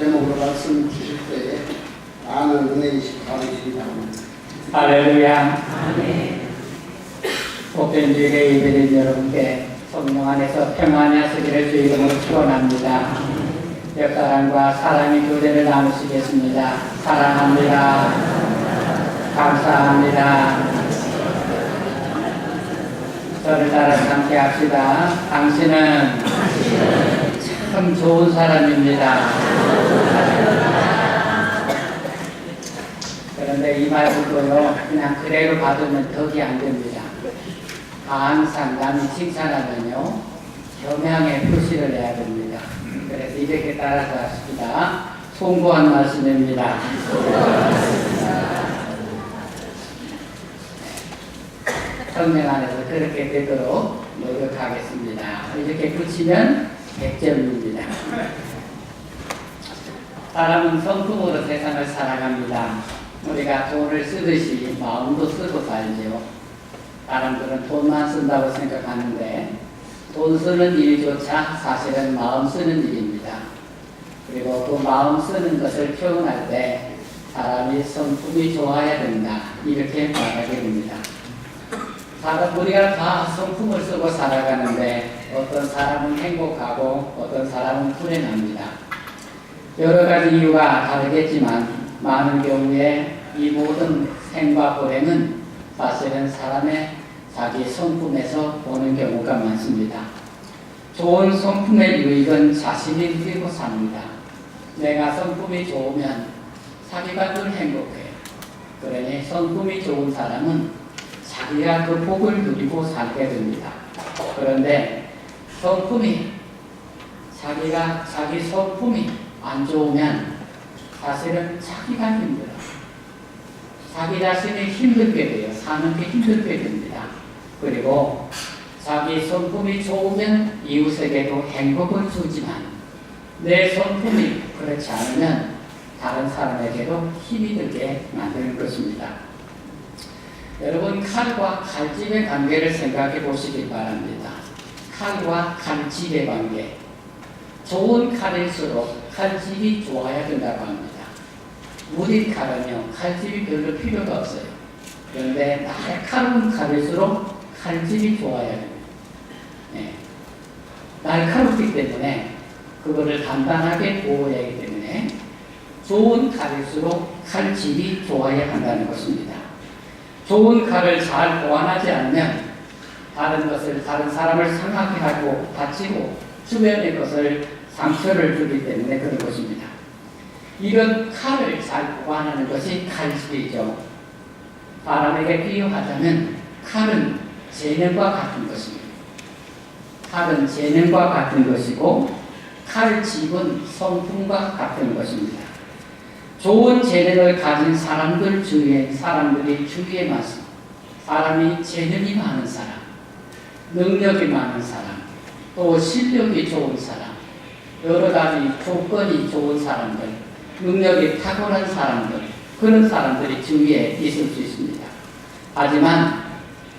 제목으로 말씀 주실 때에 많은 은혜이시 받으시기 바랍니다. 할렐루야. 복된 주일에 예배된 여러분께 성령 안에서 평안히 하시기를 주 이름으로 축원합니다. 옆 사람과 사랑의 교제를 나누시겠습니다. 사랑합니다. 감사합니다. 저를 따라서 함께 합시다. 당신은 참 좋은 사람입니다. 그런데 이 말씀도요, 그냥 그대로 받으면 덕이 안 됩니다. 항상 남이 칭찬하면요, 겸양의 표시를 해야 됩니다. 그래서 이렇게 따라서 하십니다. 송구한 말씀입니다. 성령 안에서 그렇게 되도록 노력하겠습니다. 이렇게 붙이면 100점입니다. 사람은 성품으로 세상을 살아갑니다. 우리가 돈을 쓰듯이 마음도 쓰고 살죠. 사람들은 돈만 쓴다고 생각하는데 돈 쓰는 일조차 사실은 마음 쓰는 일입니다. 그리고 그 마음 쓰는 것을 표현할 때 사람이 성품이 좋아야 된다, 이렇게 말하게 됩니다. 우리가 다 성품을 쓰고 살아가는데 어떤 사람은 행복하고 어떤 사람은 불행합니다. 여러 가지 이유가 다르겠지만 많은 경우에 이 모든 행과 불행은 사실은 사람의 자기 성품에서 보는 경우가 많습니다. 좋은 성품의 유익은 자신이 누리고 삽니다. 내가 성품이 좋으면 자기가 늘 행복해요. 그러니 성품이 좋은 사람은 자기가 그 복을 누리고 살게 됩니다. 그런데 자기 성품이 안 좋으면 사실은 자기가 힘들어요. 자기 자신이 힘들게 돼요. 사는 게 힘들게 됩니다. 그리고 자기 성품이 좋으면 이웃에게도 행복을 주지만 내 성품이 그렇지 않으면 다른 사람에게도 힘이 들게 만드는 것입니다. 여러분, 칼과 칼집의 관계를 생각해 보시기 바랍니다. 칼과 칼집의 관계. 좋은 칼일수록 칼집이 좋아야 된다고 합니다. 무딘 칼은요, 칼집이 별로 필요가 없어요. 그런데 날카로운 칼일수록 칼집이 좋아야 됩니다. 네. 날카롭기 때문에 그거를 단단하게 보호해야 하기 때문에 좋은 칼일수록 칼집이 좋아야 한다는 것입니다. 좋은 칼을 잘 보완하지 않으면 다른 사람을 상하게 하고 다치고 주변의 것을 상처를 주기 때문에 그런 것입니다. 이런 칼을 잘 보완하는 것이 칼집이죠. 사람에게 비유하자면 칼은 재능과 같은 것입니다. 칼은 재능과 같은 것이고 칼집은 성품과 같은 것입니다. 좋은 재능을 가진 사람들이 주위에 많습니다. 사람이 재능이 많은 사람, 능력이 많은 사람, 또 실력이 좋은 사람, 여러 가지 조건이 좋은 사람들, 능력이 탁월한 사람들, 그런 사람들이 주위에 있을 수 있습니다. 하지만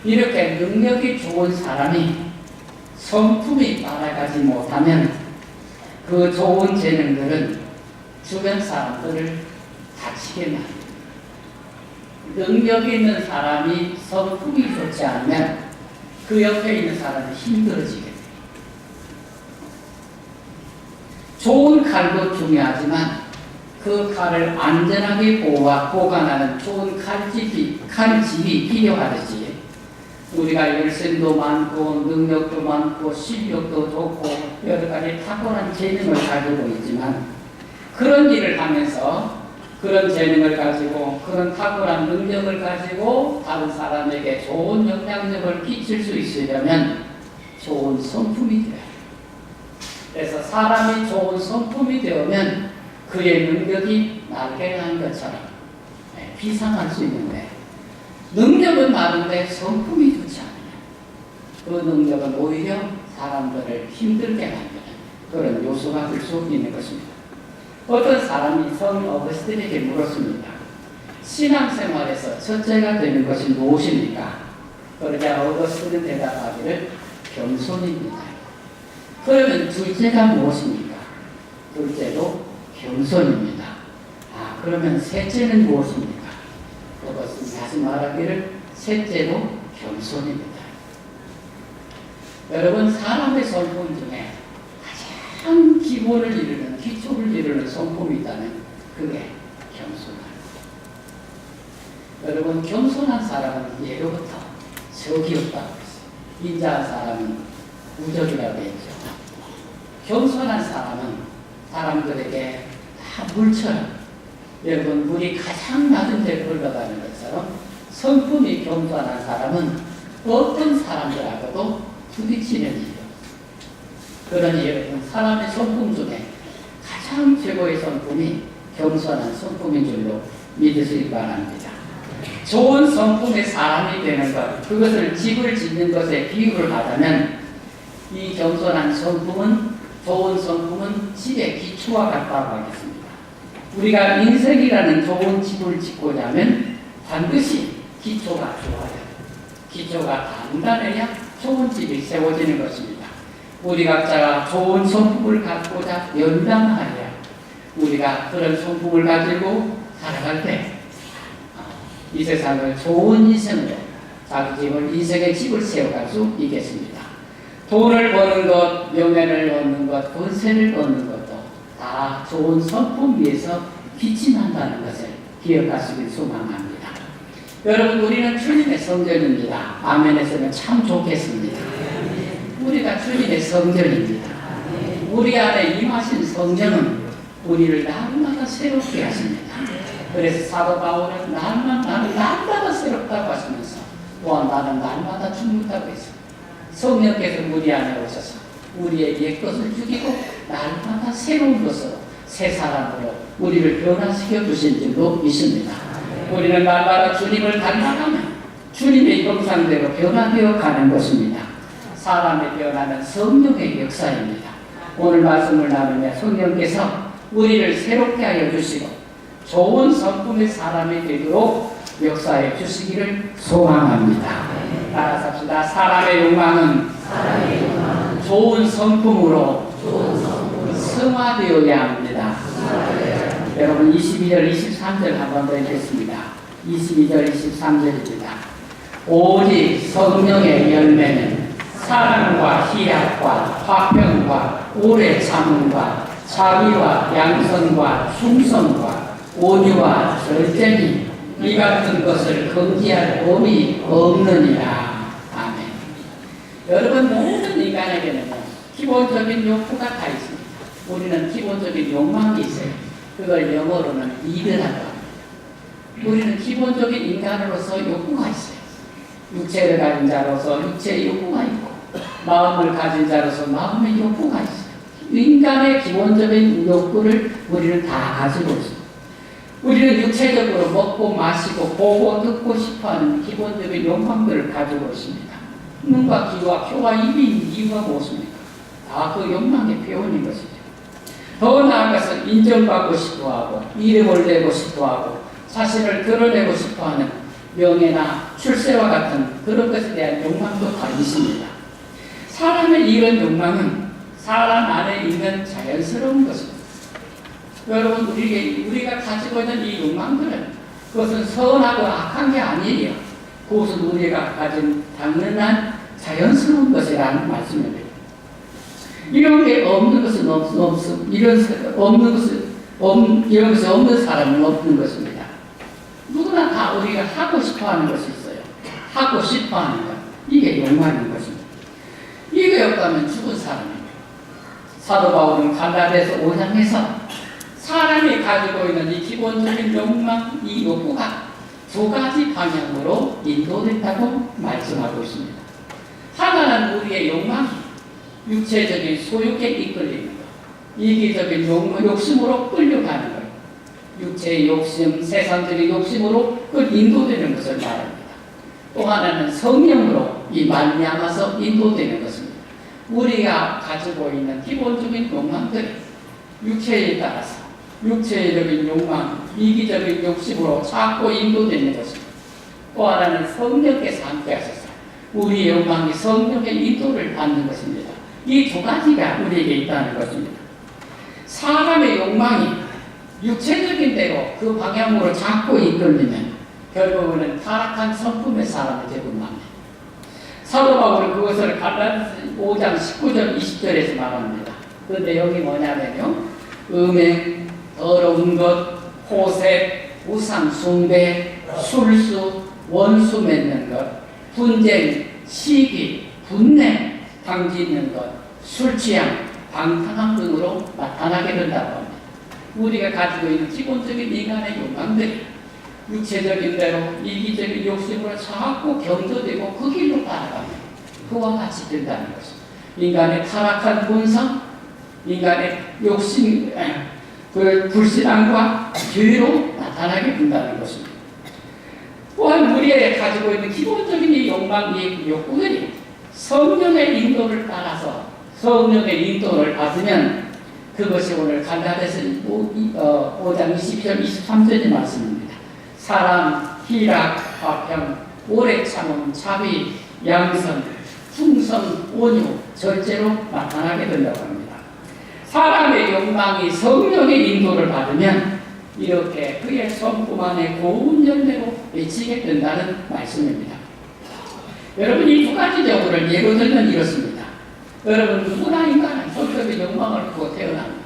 이렇게 능력이 좋은 사람이 성품이 따라가지 못하면 그 좋은 재능들은 주변 사람들을 다치게 만듭니다. 능력이 있는 사람이 성품이 좋지 않으면 그 옆에 있는 사람이 힘들어지게 됩니다. 좋은 칼도 중요하지만 그 칼을 안전하게 보관하는 좋은 칼집이 필요하듯이 우리가 열심도 많고 능력도 많고 실력도 좋고 여러 가지 탁월한 재능을 가지고 있지만 그런 일을 하면서 그런 재능을 가지고 그런 탁월한 능력을 가지고 다른 사람에게 좋은 영향력을 끼칠 수 있으려면 좋은 성품이 되어야 해요. 그래서 사람이 좋은 성품이 되면 그의 능력이 날개를 한 것처럼 비상할 수 있는데 능력은 많은데 성품이 좋지 않으면 그 능력은 오히려 사람들을 힘들게 만드는 그런 요소가 될 수 있는 것입니다. 어떤 사람이 성 어거스틴에게 물었습니다. 신앙생활에서 첫째가 되는 것이 무엇입니까? 그러자 어거스틴은 대답하기를 겸손입니다. 그러면 둘째가 무엇입니까? 둘째도 겸손입니다. 그러면 셋째는 무엇입니까? 그것은 다시 말하기를 셋째로 겸손입니다. 여러분, 사람의 성품 중에 가장 기본을 이루는, 기초를 이루는 성품이 있다면 그게 겸손함. 여러분, 겸손한 사람은 예로부터 적이 없다고 했어요. 인자한 사람은 우적이라고 했죠. 겸손한 사람은 사람들에게 다 물처럼, 여러분, 물이 가장 낮은 데 흘러가는 것처럼 성품이 겸손한 사람은 어떤 사람들하고도 부딪히는 일이요. 그러니 여러분, 사람의 성품 중에 가장 최고의 성품이 겸손한 성품인 줄로 믿으시기 바랍니다. 좋은 성품의 사람이 되는 것, 그것을 집을 짓는 것에 비유를 하자면 이 겸손한 성품은, 좋은 성품은 집의 기초와 같다고 하겠습니다. 우리가 인생이라는 좋은 집을 짓고자 하면 반드시 기초가 좋아야 돼요. 기초가 단단해야 좋은 집이 세워지는 것입니다. 우리 각자가 좋은 성품을 갖고자 연단하여 우리가 그런 성품을 가지고 살아갈 때 이 세상을 좋은 인생으로 자기 집을, 인생의 집을 세워갈 수 있겠습니다. 돈을 버는 것, 명예를 얻는 것, 권세를 얻는 것도 다 좋은 성품 위에서 빛이 난다는 것을 기억하시길 소망합니다. 여러분, 우리는 주님의 성전입니다. 아멘 했으면 참 좋겠습니다. 우리가 주님의 성전입니다. 우리 안에 임하신 성령은 우리를 날마다 새롭게 하십니다. 그래서 사도 바울은 나는 날마다 새롭다고 하시면서 또한 나는 날마다 죽는다고 했습니다. 성령께서 우리 안에 오셔서 우리의 옛것을 죽이고 날마다 새로운 것으로 새 사람으로 우리를 변화시켜 주신 줄로 믿습니다. 우리는 날마다 주님을 닮아가면 주님의 형상대로 변화되어 가는 것입니다. 사람의 변화는 성령의 역사입니다. 오늘 말씀을 나누며 성령께서 우리를 새롭게 하여 주시고 좋은 성품의 사람이 되도록 역사해 주시기를 소망합니다. 따라서 합시다. 사람의 욕망은 좋은 성품으로 승화되어야 합니다. 여러분, 22절, 23절 한번 더 읽겠습니다. 22절, 23절입니다. 오직 성령의 열매는 사랑과 희락과 화평과 오래 참음과 자비와 양선과 충성과 온유와 절제니 이 같은 것을 금지할 법이 없느니라. 아멘. 여러분, 모든 인간에게는 기본적인 욕구가 다 있습니다. 우리는 기본적인 욕망이 있어요. 그걸 영어로는 이드라고 합니다. 우리는 기본적인 인간으로서 욕구가 있어요. 육체를 가진 자로서 육체의 욕구가 있고 마음을 가진 자로서 마음의 욕구가 있어요. 인간의 기본적인 욕구를 우리는 다 가지고 있습니다. 우리는 육체적으로 먹고 마시고 보고 듣고 싶어하는 기본적인 욕망들을 가지고 있습니다. 눈과 귀와 혀와 입이 있는 이유가 무엇입니까? 다 그 욕망의 표현인 것이죠. 더 나아가서 인정받고 싶어하고 이름을 내고 싶어하고 자신을 드러내고 싶어하는 명예나 출세와 같은 그런 것에 대한 욕망도 다 있습니다. 사람의 이런 욕망은 사람 안에 있는 자연스러운 것입니다. 여러분, 우리가 가지고 있는 이 욕망들은 그것은 선하고 악한 게 아니에요. 그것은 우리가 가진 당연한 자연스러운 것이라는 말씀입니다. 이런 게 없는 것은 이런 것이 없는 사람은 없는 것입니다. 누구나 다 우리가 하고 싶어하는 것이 있어요. 하고 싶어하는 것, 이게 욕망인 것입니다. 이게 없다면 죽은 사람입니다. 사도 바울은 갈라디아서 5장에서 사람이 가지고 있는 이 기본적인 욕망, 이 욕구가 두 가지 방향으로 인도된다고 말씀하고 있습니다. 하나는 우리의 욕망이 육체적인 소욕에 이끌리는 것, 이기적인 욕심으로 끌려가는 것, 육체의 욕심, 세상적인 욕심으로 인도되는 것을 말합니다. 또 하나는 성령으로 이 말미암아서 인도되는 것입니다. 우리가 가지고 있는 기본적인 욕망들이 육체에 따라서 육체적인 욕망, 이기적인 욕심으로 자꾸 인도되는 것입니다. 또 하나는 성령께서 함께 하셔서 우리의 욕망이 성령의 인도를 받는 것입니다. 이 두 가지가 우리에게 있다는 것입니다. 사람의 욕망이 육체적인 대로 그 방향으로 자꾸 이끌리면 결국은 타락한 성품의 사람이 되고 맙니다. 사도 바울은 그것을 갈라디아서 5장 19절 20절에서 말합니다. 그 내용이 뭐냐면요, 음행, 더러운 것, 호색, 우상 숭배, 술수, 원수 맺는 것, 분쟁, 시기, 분냄, 당짓는 것, 술 취향, 방탕함 등으로 나타나게 된다고 합니다. 우리가 가지고 있는 기본적인 인간의 욕망들이 육체적인 대로 이기적인 욕심으로 자꾸 경도되고 그 길로 따라가면 그와 같이 된다는 것입니다. 인간의 타락한 본성, 인간의 욕심, 그 불신앙과 죄로 나타나게 된다는 것입니다. 또한 우리의 가지고 있는 기본적인 이 욕망, 이 욕구들이 성령의 인도를 따라서 성령의 인도를 받으면 그것이 오늘 갈라디아서 5장 22절 23절의 말씀입니다. 사랑, 희락, 화평, 오래 참음, 자비, 양선, 충성, 온유, 절제로 나타나게 된다고 합니다. 사람의 욕망이 성령의 인도를 받으면 이렇게 그의 성품 안에 고운 열매로 맺히게 된다는 말씀입니다. 여러분, 이 두 가지 경우를 예로 들면 이렇습니다. 여러분, 누구나 인간은 성적인 욕망을 갖고 태어납니다.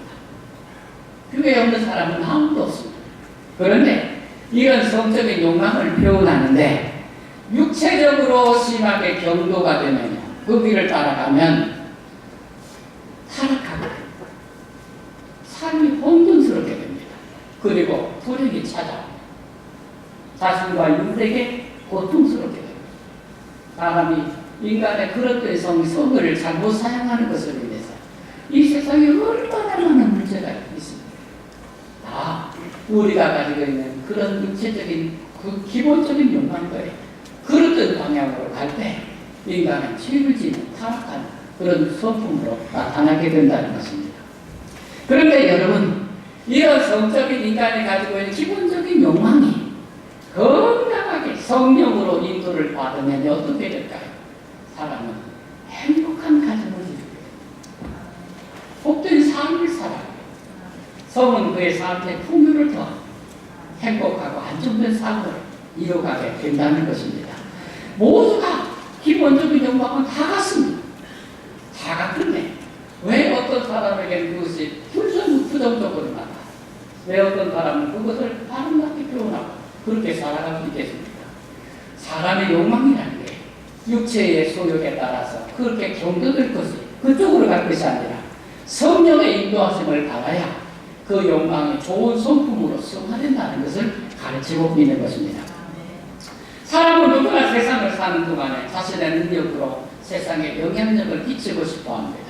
그게 없는 사람은 아무도 없습니다. 그런데 이런 성적인 욕망을 표현하는데 육체적으로 심하게 경도가 되면요, 그 길을 따라가면 타락하게 됩니다. 삶이 혼돈스럽게 됩니다. 그리고 불행이 찾아옵니다. 자신과 육에게 고통스럽게 됩니다. 사람이 인간의 그릇된 성을 잘못 사용하는 것으로 인해서 이 세상에 얼마나 많은 문제가 있습니다. 다 우리가 가지고 있는 그런 육체적인 그 기본적인 욕망들이 그릇된 방향으로 갈 때 인간은 죄를 지는 타락한 그런 성품으로 나타나게 된다는 것입니다. 그런데 여러분, 이런 성적인 인간이 가지고 있는 기본적인 욕망이 건강하게 성령으로 인도를 받으면 어떻게 될까요? 사람은 행복한 가정을 이루게 됩니다. 복된 삶을 살아요. 성은 그의 삶의 풍요를 더 행복하고 안정된 삶을 이루어가게 된다는 것입니다. 모두가 기본적인 욕망은 다 같습니다. 다 같은데 왜 어떤 사람에게는 그것이 부정적으로 나타나? 왜 어떤 사람은 그것을 아름답게 표현하고 그렇게 살아가고 있겠습니까? 사람의 욕망이라는 게 육체의 소욕에 따라서 그렇게 경도될 것이 그쪽으로 갈 것이 아니라 성령의 인도하심을 받아야 그 욕망이 좋은 성품으로 승화된다는 것을 가르치고 있는 것입니다. 사람은 누구나 세상을 사는 동안에 자신의 능력으로 세상에 영향력을 끼치고 싶어 합니다.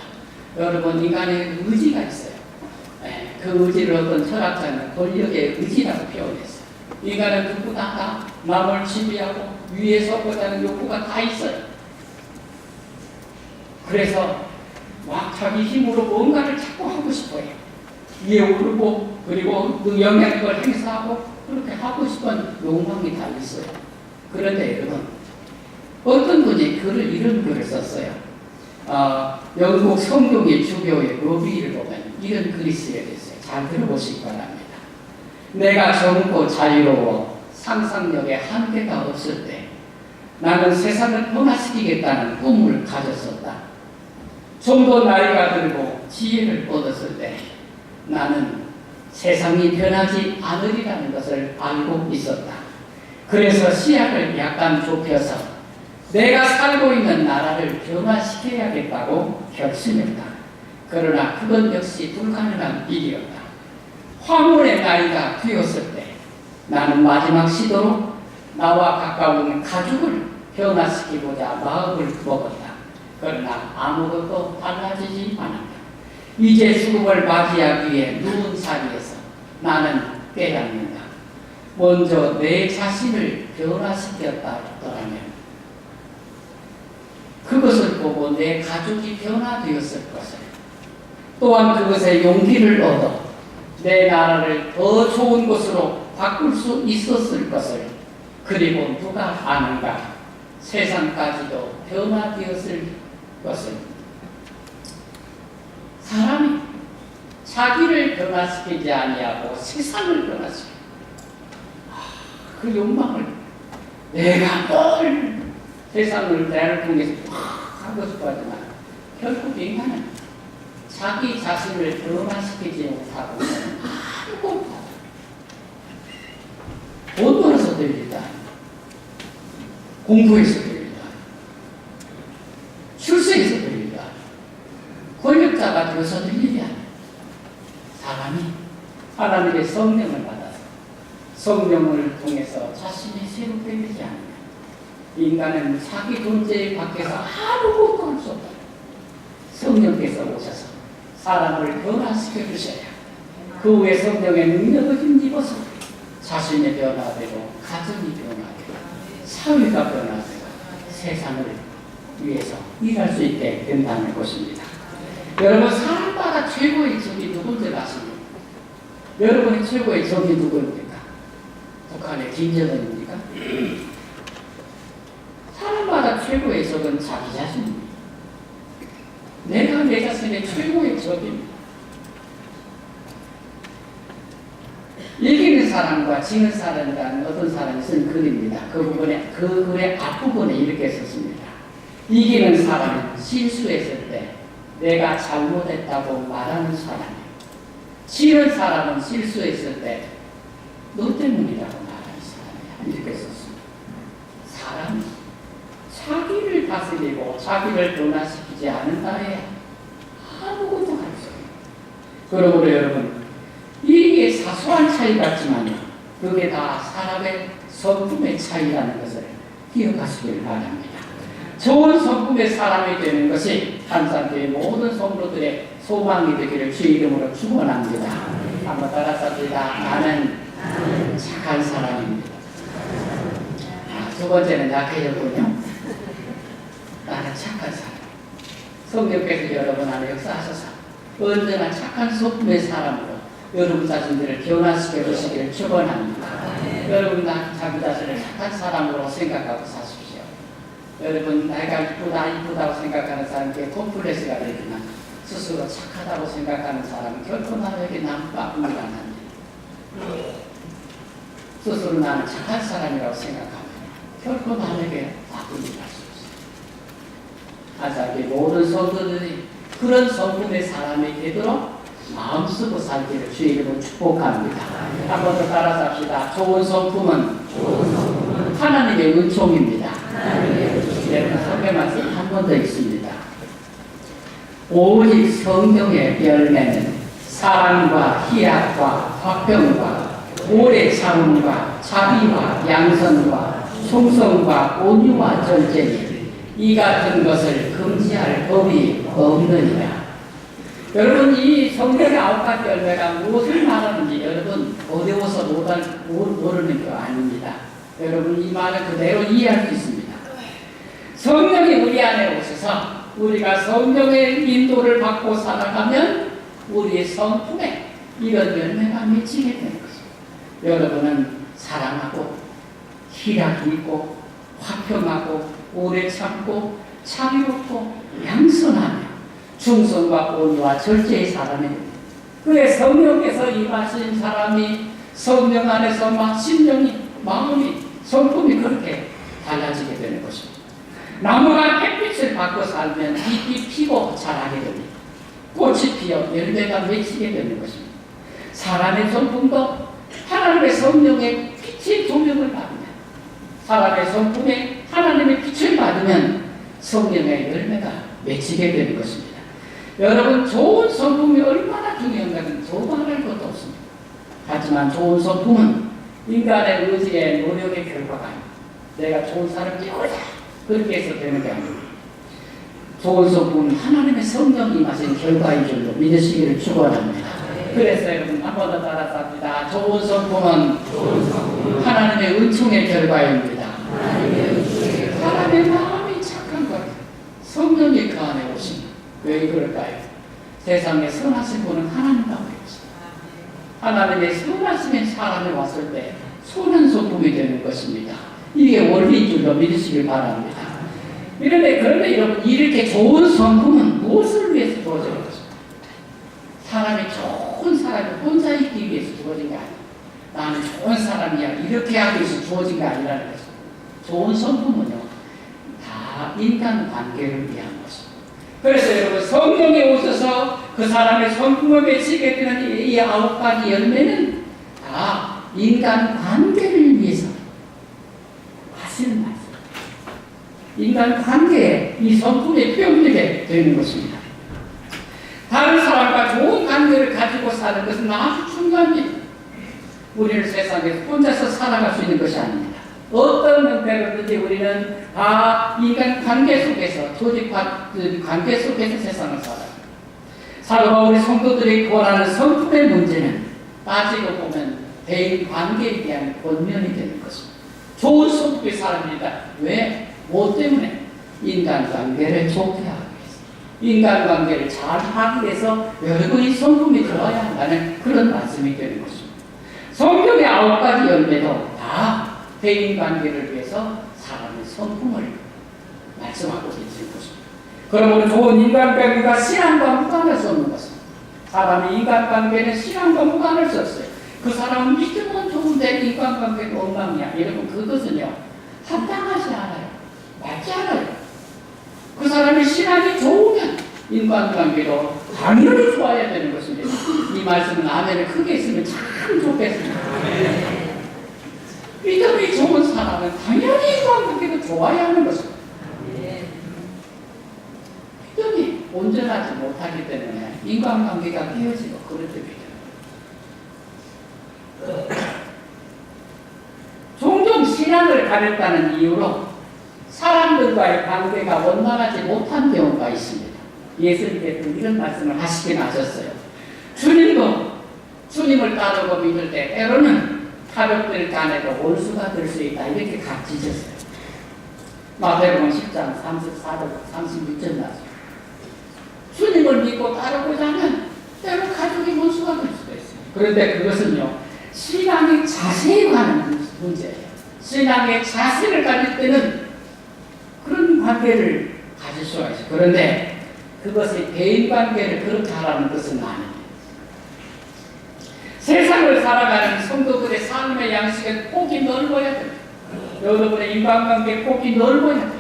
여러분, 인간의 의지가 있어요. 그 의지를 어떤 철학자는 권력의 의지라고 표현했어요. 인간은 누구나 다 남을 지배하고 위에서 보자는 욕구가 다 있어요. 그래서 막 자기 힘으로 뭔가를 자꾸 하고 싶어요. 위에 오르고 그리고 그 영향력을 행사하고 그렇게 하고 싶은 욕망이 다 있어요. 그런데 여러분, 어떤 분이 이런 글을 썼어요. 영국 성경의 주교의 로비를 보면 이런 글이 쓰여 있어요. 잘 들어보시기 바랍니다. 내가 젊고 자유로워 상상력에 한계가 없을 때 나는 세상을 변화시키겠다는 꿈을 가졌었다. 좀 더 나이가 들고 지혜를 얻었을 때 나는 세상이 변하지 않으리라는 것을 알고 있었다. 그래서 시야를 약간 좁혀서 내가 살고 있는 나라를 변화시켜야겠다고 결심했다. 그러나 그건 역시 불가능한 일이었다. 황혼의 나이가 되었을 때 나는 마지막 시도로 나와 가까운 가족을 변화시키고자 마음을 먹었다. 그러나 아무것도 달라지지 않았다. 이제 죽음을 맞이하기 위해 누운 자리에서 나는 깨닫는다. 먼저 내 자신을 변화시켰다더라면 그것을 보고 내 가족이 변화되었을 것을, 또한 그것에 용기를 얻어 내 나라를 더 좋은 곳으로 바꿀 수 있었을 것을, 그리고 누가 아는가 세상까지도 변화되었을 것을. 사람이 자기를 변화시키지 아니하고 세상을 변화시켜. 그 욕망을 내가 늘 세상을 나를 통해서 하고 싶어 하지만 결국 인간은 자기 자신을 변화시키지 못하고 아무것도 돈 벌어서 될 일이다. 공부해서 될 일이다. 출세해서 될 일이다. 권력자가 되어서 될 일이 아니야. 사람이 하나님의 성령을 받아서 성령을 통해서 자신이 새롭게 되지 않으면 인간은 자기 존재 밖에서 아무것도 할 수 없다. 성령께서 오셔서 사람을 변화시켜 주셔야 그 후에 성령의 능력을 힘입어서 자신의 변화되고 가정이 변화되고 사회가 변화되고 세상을 위해서 일할 수 있게 된다는 것입니다. 여러분, 사람마다 최고의 적이 누군지 아십니까? 여러분의 최고의 적이 누구입니까? 북한의 김정은입니까? 사람마다 최고의 적은 자기 자신입니다. 내가 내 자신의 최고의 적입니다. 이기는 사람과 지는 사람이라는 어떤 사람이 쓴 글입니다. 그 글의 앞부분에 이렇게 썼습니다. 이기는 사람은 실수했을 때 내가 잘못했다고 말하는 사람이에요. 지는 사람은 실수했을 때 너 때문이라고 말하는 사람이야. 이렇게 썼습니다. 사람이 자기를 다스리고 자기를 변화시키지 않는다에 아무것도 할 수 없어요. 그러므로 여러분, 이게 사소한 차이 같지만 그게 다 사람의 성품의 차이라는 것을 기억하시길 바랍니다. 좋은 성품의 사람이 되는 것이 한산교회 모든 성도들의 소망이 되기를 주의 이름으로 축원합니다. 한번 따라합시다. 나는 착한 사람입니다. 두 번째는 약해졌군요. 나는 착한 사람. 성령께서 여러분 안에 역사하셔서 언제나 착한 성품의 사람으로 여러분 자신들을 변화시켜 주시기를 축원합니다. 여러분 자기 자신을 착한 사람으로 생각하고 사십시오. 여러분 내가 이쁘다고 생각하는 사람께 콤플렉스가 되지만 스스로 착하다고 생각하는 사람은 결코 나에게 나쁜 일 안 합니다. 스스로 나는 착한 사람이라고 생각하면 결코 남에게 나쁜 일 할 수 없어요. 아자기 모든 성도들이 그런 성품의 사람이 되도록 마음쓰고 살기를 주의 이름으로 축복합니다. 한 번 더 따라서 합시다. 좋은 성품은 하나님의 은총입니다. 여러분 성경 말씀 한 번 더 있습니다. 오직 성경의 열매는 사랑과 희락과 화평과 오래 참음과 자비와 양선과 충성과 온유와 절제니 이 같은 것을 금지할 법이 없느니라. 여러분, 이 성경의 9가지 열매가 무엇을 말하는지 여러분 어려워서 모르는 거 아닙니다. 여러분 이 말을 그대로 이해할 수 있습니다. 성령이 우리 안에 오셔서 우리가 성령의 인도를 받고 살아가면 우리의 성품에 이런 열매가 맺히게 되는 것입니다. 여러분은 사랑하고 희락이 있고 화평하고 오래 참고 자비롭고 양선하며 충성과 온유와 절제의 사람이 됩니다. 그의 성령께서 임하신 사람이 성령 안에서 막 심령이 마음이 성품이 그렇게 달라지게 되는 것입니다. 나무가 햇빛을 받고 살면 잎이 피고 자라게 됩니다. 꽃이 피어 열매가 맺히게 되는 것입니다. 사람의 성품도 하나님의 성령의 빛의 조명을 받으면 사람의 성품에 하나님의 빛을 받으면 성령의 열매가 맺히게 되는 것입니다. 여러분, 좋은 성품이 얼마나 중요한가는 두말할 것도 없습니다. 하지만 좋은 성품은 인간의 의지의 노력의 결과가 아닙니다. 내가 좋은 사람이 되고자 그렇게 해서 되는 게 아닙니다. 좋은 성품은 하나님의 성령이 임하신 결과인 줄로 믿으시기를 축원합니다. 그래서 여러분 한 번 더 따라서 합니다. 좋은 성품은 하나님의 은총의 결과입니다. 사람의 마음이 착한 것, 성령이 그 안에 오십니다. 왜 그럴까요? 세상에 선하신 분은 하나님밖에 없습니다. 하나님의 선하심의 사람이 왔을 때 선한 성품이 되는 것입니다. 이게 원리인 줄로 믿으시길 바랍니다. 그런데 여러분, 이렇게 좋은 성품은 무엇을 위해서 주어지는 것입니까? 사람이 좋은 사람이 혼자 있기 위해서 주어진 게 아니야. 나는 좋은 사람이야. 이렇게 하기 위해서 주어진 게 아니라는 거죠. 좋은 성품은요, 다 인간 관계를 위한 것입니다. 그래서 여러분, 성령이 오셔서 그 사람의 성품을 맺히게 되는 이 9가지 열매는 다 인간 관계를 위해서 하시는 말씀. 인간 관계에 이 성품이 표현되게 되는 것입니다. 다른 사람과 좋은 관계를 가지고 사는 것은 아주 중요합니다. 우리는 세상에서 혼자서 살아갈 수 있는 것이 아닙니다. 어떤 형태로든지 우리는 다 인간 관계 속에서, 조직 관계 속에서 세상을 살아요. 사도 바울의 성도들이 권하는 성품의 문제는 따지고 보면 대인 관계에 대한 권면이 되는 것입니다. 좋은 성품의 사람입니다. 왜? 뭐 때문에? 인간관계를 좋게 하기 위해서, 인간관계를 잘 하기 위해서 여러분이 성품이 좋아야 한다는 그런 말씀이 되는 것입니다. 성경의 9가지 열매도 다 대인관계를 위해서 사람의 성품을 말씀하고 계시는 것입니다. 그러므로 좋은 인간관계가 신앙과 무관할 수 없는 것입니다. 사람의 인간관계는 신앙과 무관할 수 없어요. 그 사람은 믿으면 좋은데 인간관계가 엉망이야. 여러분, 그것은요, 합당하지 않아요. 맞지 않아요. 그 사람의 신앙이 좋으면 인간관계도 당연히 좋아야 되는 것입니다. 이 말씀은 아멘을 크게 했으면 참 좋겠습니다. 믿음이 좋은 사람은 당연히 인간관계도 좋아야 하는 것입니다. 믿음이 온전하지 못하기 때문에 인간관계가 깨어지고 그렇게 종종 신앙을 가렸다는 이유로 사람들과의 관계가 원만하지 못한 경우가 있습니다. 예수님께서 이런 말씀을 하시긴 하셨어요. 주님도 주님을 따르고 믿을 때 때로는 가족들 간에도 원수가 될 수 있다, 이렇게 가르치셨어요. 마태복음 10장 34절 36절 말씀. 주님을 믿고 따르고자 하면 때로 가족이 원수가 될 수도 있어요. 그런데 그것은요, 신앙의 자세에 관한 문제예요. 신앙의 자세를 가질 때는 그런 관계를 가질 수가 있어요. 그런데 그것이 대인관계를 그렇게 하라는 것은 아닙니다. 세상을 살아가는 성도들의 삶의 양식은 폭이 넓어야 됩니다. 여러분의 인간관계 폭이 넓어야 됩니다.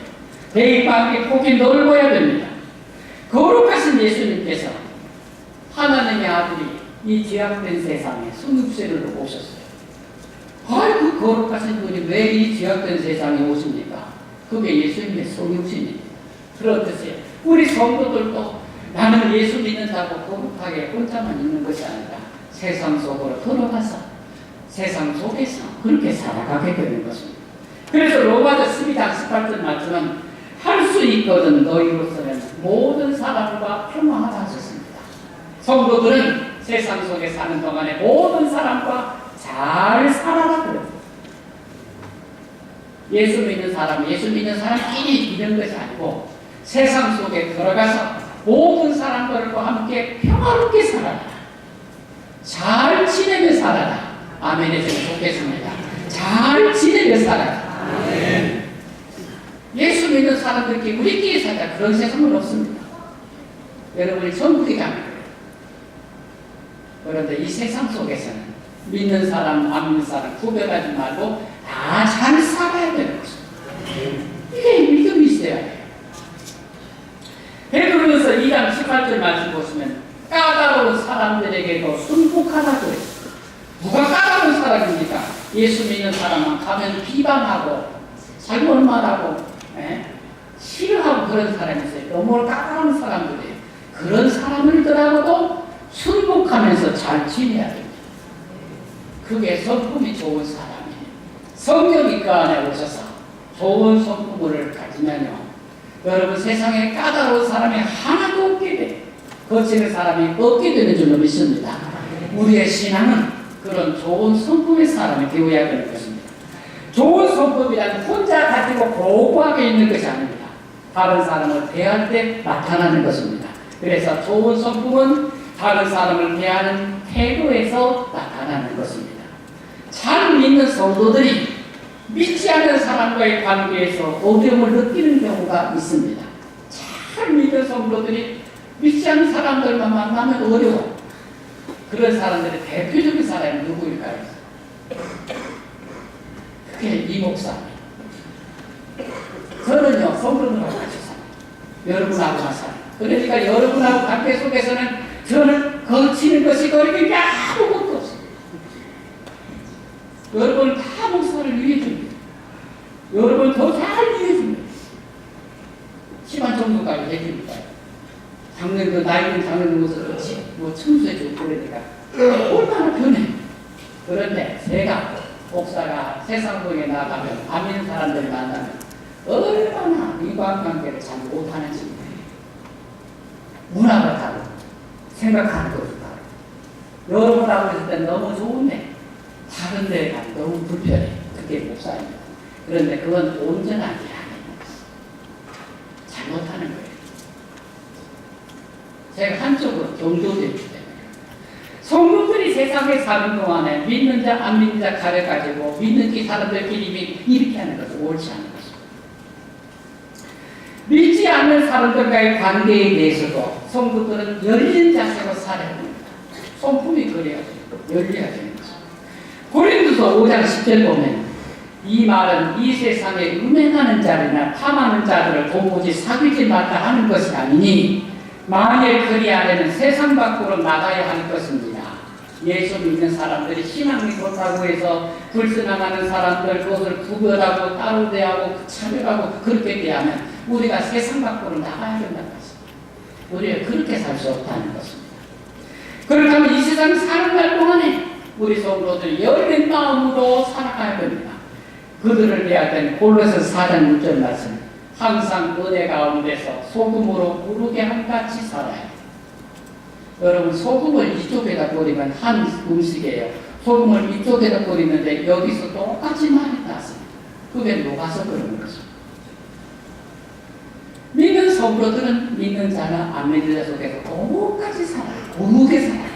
대인관계 폭이 넓어야 됩니다. 거룩하신 예수님께서 하나님의 아들이 이 죄악된 세상에 성육신으로 오셨어요. 그 거룩하신 분이 왜 이 죄악된 세상에 오십니까? 그게 예수님의 성육신입니다. 그렇듯이 우리 성도들도 나는 예수 믿는다고 거룩하게 혼자만 있는 것이 아니라 세상 속으로 들어가서 세상 속에서 그렇게 살아가게 되는 것입니다. 그래서 로마서 12장 18절 말씀은 할 수 있거든 너희로서는 모든 사람과 평화하다 하셨습니다. 성도들은 세상 속에 사는 동안에 모든 사람과 잘 살아라 그래요. 예수 믿는 사람끼리 믿는 것이 아니고 세상 속에 들어가서 모든 사람들과 함께 평화롭게 살아라. 잘 지내며 살아라. 아멘 해주면 좋겠습니다. 잘 지내며 살아라. 아멘. 예수 믿는 사람들끼리 우리끼리 살자. 그런 세상은 없습니다. 여러분이 천국에 가면 돼요. 그런데 이 세상 속에서는 믿는 사람, 안 믿는 사람 구별하지 말고 다 잘 살아야 되는 것입니다. 이게 믿음이 있어야 해요. 베드로전서 2장 18절 말씀 보시면 까다로운 사람들에게도 순복하라고 했어요. 누가 까다로운 사람입니까? 예수 믿는 사람만 가면 비방하고 잘못 말하고 싫어하고 그런 사람이 있어요. 너무 까다로운 사람들이에요. 그런 사람들하고도 순복하면서 잘 지내야 됩니다. 그게 성품이 좋은 사람이에요. 성령이 그 안에 오셔서 좋은 성품을 가지면요, 여러분 세상에 까다로운 사람이 하나도 없게 돼요. 거치는 사람이 없게 되는 줄로 믿습니다. 우리의 신앙은 그런 좋은 성품의 사람이 되어야 되는 것입니다. 좋은 성품이란 혼자 가지고 고고하게 있는 것이 아닙니다. 다른 사람을 대할 때 나타나는 것입니다. 그래서 좋은 성품은 다른 사람을 대하는 태도에서 나타나는 것입니다. 잘 믿는 성도들이 믿지 않는 사람과의 관계에서 어려움을 느끼는 경우가 있습니다. 잘 믿는 성도들이 믿지 않는 사람들만 만나면 어려워. 그런 사람들의 대표적인 사람이 누구일까요? 그게 이 목사입니다. 저는요, 성도들하고 같이 살아요. 여러분하고만 살아요. 그러니까 여러분하고 관계 속에서는 저는 거치는 것이 거리는 게 아무것도 없어요. 여러분은 다 목사를 위해 줍니다. 여러분 더 잘 위해 줍니다. 심한 정도까지 해줍니다. 장년도 나이 든 장년도 뭐 청소해주고 그러니까 얼마나 변해. 그런데 제가 목사가 세상동에 나가면 안 믿는 사람들을 만나면 얼마나 인간관계를 잘 못하는지 문화가 다르고 생각하는 것도 다르고 여러분하고 있을 때 너무 좋은데 다른 데 가면 너무 불편해. 그게 목사입니다. 그런데 그건 온전한 게 아닙니다. 잘못하는 거예요. 제가 한쪽으로 경도되기 때문에 성도들이 세상에 사는 동안에 믿는 자 안 믿는 자 가려가지고 믿는 사람들끼리 이렇게 하는 것은 옳지 않은 것입니다. 믿지 않는 사람들과의 관계에 대해서도 성도들은 열린 자세로 살아야 됩니다. 성품이 그래야 돼요. 열려야 되는 것입니다. 고린도서 5장 10절 보면 이 말은 이 세상에 음행하는 자들이나 탐하는 자들을 도무지 사귀지 말라 하는 것이 아니니 만일 그리하려면 세상 밖으로 나가야 할 것입니다. 예수 믿는 사람들이 신앙이 좋다고 해서 불신앙하는 사람들 그것을 구별하고 따로 대하고 차별하고 그렇게 대하면 우리가 세상 밖으로 나가야 된다는 것입니다. 우리가 그렇게 살 수 없다는 것입니다. 그렇다면 이 세상 사는 날 동안에 우리 성도들이 열린 마음으로 살아가야 됩니다. 그들을 대할 때는 골로새서 4장 6절 말씀 항상 은혜 가운데서 소금으로 무르게 한같이 살아요. 여러분 소금을 이쪽에다 뿌리면 한 음식이에요. 소금을 이쪽에다 뿌리는데 여기서 똑같이 많이 났습니다. 그게 녹아서 그런 것입니다. 믿는 성도들은 믿는 자나 안 믿는 자 속에서 똑같이 살아요. 고르게 살아요.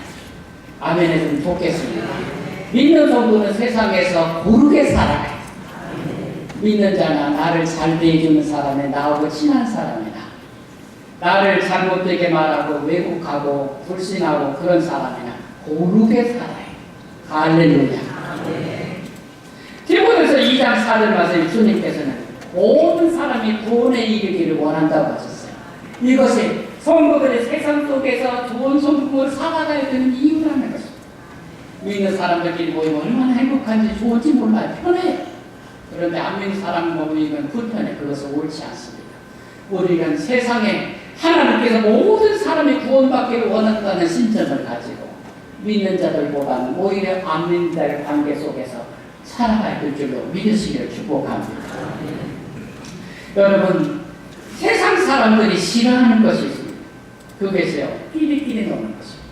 아멘 했으면 좋겠습니다. 믿는 성도는 세상에서 고르게 살아요. 믿는 자나 나를 잘 대해주는 사람에 나하고 친한 사람이다. 나를 잘못되게 말하고 왜곡하고 불신하고 그런 사람이나 고르게 살아요. 할렐루야. 디모데서 2장 4절 말씀 주님께서는 모든 사람이 구원에 이르기를 원한다고 하셨어요. 이것이 성도들의 세상 속에서 좋은 성품을 살아가야 되는 이유라는 것입니다. 믿는 사람들끼리 모이면 얼마나 행복한지 좋은지 몰라요. 편해요. 그런데 안 믿는 사람 모이면 불편해. 그것은 옳지 않습니다. 우리는 세상에 하나님께서 모든 사람이 구원받기를 원한다는 신점을 가지고 믿는 자들보다는 오히려 안 믿는 자의 관계 속에서 살아가야 될 줄로 믿으시기를 축복합니다. 여러분, 세상 사람들이 싫어하는 것이 있습니다. 그것이요, 끼리끼리 노는 것입니다.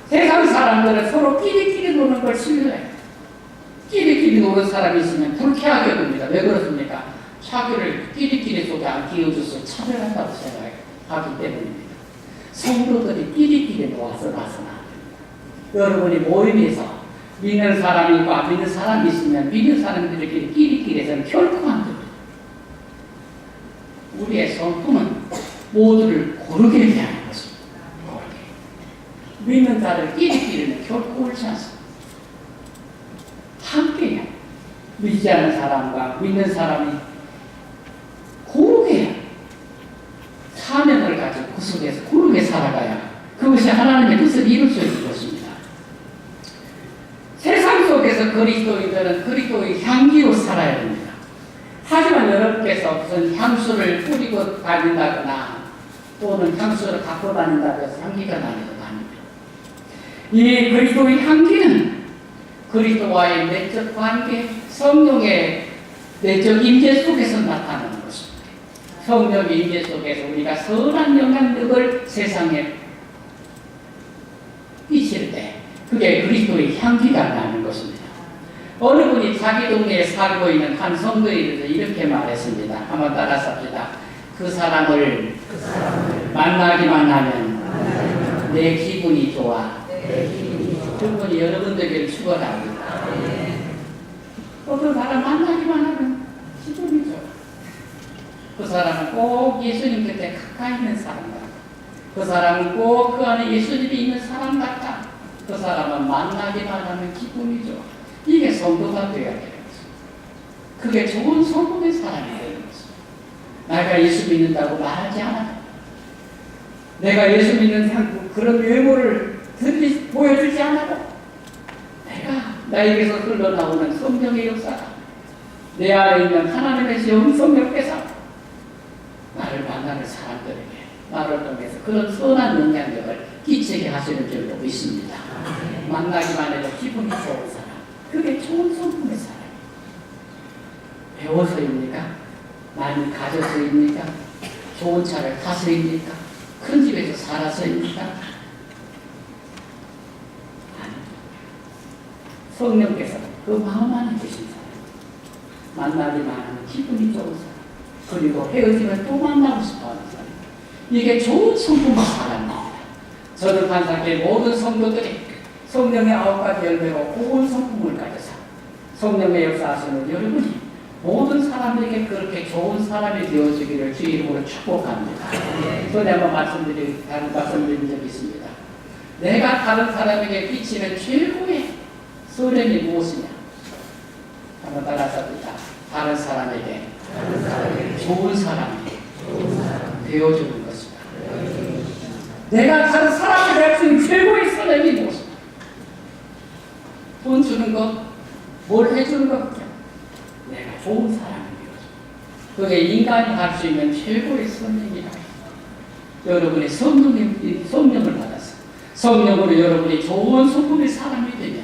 세상 사람들은 서로 끼리끼리 노는 걸 싫어해요. 끼리끼리 노는 사람이 있으면 불쾌하게 됩니다. 왜 그렇습니까? 자기를 끼리끼리 속에 안 끼워줘서 차별한다고 생각하기 때문입니다. 성도들이 끼리끼리 놓아서나 여러분이 모임에서 믿는 사람이 있고 안 믿는 사람이 있으면 믿는 사람들끼리 끼리끼리 해서는 결코 안 됩니다. 우리의 성품은 모두를 고르게 대하는 것입니다. 고르게. 믿는 자들 끼리끼리는 결코 옳지 않습니다. 함께해야 믿지 않는 사람과 믿는 사람이 고르게 사명을 가지고 그 속에서 고르게 살아가야 그것이 하나님의 뜻을 이룰 수 있는 것입니다. 세상 속에서 그리스도인들은 그리스도의 향기로 살아야 됩니다. 하지만 여러분께서 무슨 향수를 뿌리고 다닌다거나 또는 향수를 갖고 다닌다고 해서 향기가 나는 것 아닙니다. 이 그리스도의 향기는 그리스도와의 내적 관계, 성령의 내적 임재 속에서 나타나는 것입니다. 성령의 임재 속에서 우리가 선한 영향력을 세상에 끼칠 때 그게 그리스도의 향기가 나는 것입니다. 어느 분이 자기 동네에 살고 있는 한 성도에 대해서 이렇게 말했습니다. 한번 따라서 합시다. 그 사람을 만나기만 하면 내 기분이 좋아. 그분이 여러분들에게 축원합니다. 어떤 사람 만나기만 하면 기분이 좋아. 그 사람은 꼭 예수님 곁에 가까이 있는 사람 같다. 그 사람은 꼭 그 안에 예수님이 있는 사람 같다. 그 사람은 만나기만 하면 기분이 좋아. 이게 성도가 되어야 되는 거죠. 그게 좋은 성품의 사람이 되는 거죠. 내가 예수 믿는다고 말하지 않아. 내가 예수 믿는 그런 외모를 보여주지 않아도 내가 나에게서 흘러나오는 성령의 역사가 내 안에 있는 하나님의 성령께서 나를 만나는 사람들에게 나를 통해서 그런 선한 영향력을 끼치게 하시는 줄로 믿습니다. 만나기만 해도 기분이 좋은 사람, 그게 좋은 성품의 사람. 배워서입니까? 많이 가져서입니까? 좋은 차를 타서입니까? 큰 집에서 살아서입니까? 아니, 성령께서 그 마음 안에 계신 사람, 만나기만 하면 기분이 좋은 사람, 그리고 헤어지면 또 만나고 싶어하는 사람, 이게 좋은 성품의 사람입니다. 저는 반사께 모든 성도들이 성령의 9가지 열매로 고운 성품을 가져서 성령의 역사하시는 여러분이 모든 사람에게 그렇게 좋은 사람이 되어주기를 주의 이름으로 축복합니다. 전에 한번 말씀드린 적이 있습니다. 내가 다른 사람에게 끼치는 최고의 소련이 무엇이냐? 한번 따라서입니다. 다른 사람에게 좋은 사람이 되어주는 것이다. 내가 다른 사람에게 할 수 있는 최고의 소련이 무엇이냐? 돈 주는 것, 뭘 해주는 것, 내가 좋은 사람이 되어줘. 그게 인간이 할 수 있는 최고의 선행이다. 여러분이 성령을 받아서 성령으로 여러분이 좋은 성품의 사람이 되면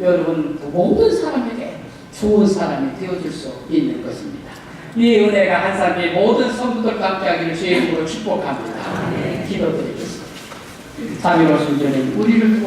여러분 모든 사람에게 좋은 사람이 되어줄 수 있는 것입니다. 이 은혜가 한 사람의 모든 성도들과 함께하기를 주의 이름으로 축복합니다. 기도드리겠습니다. 자비로우신 주님, 우리를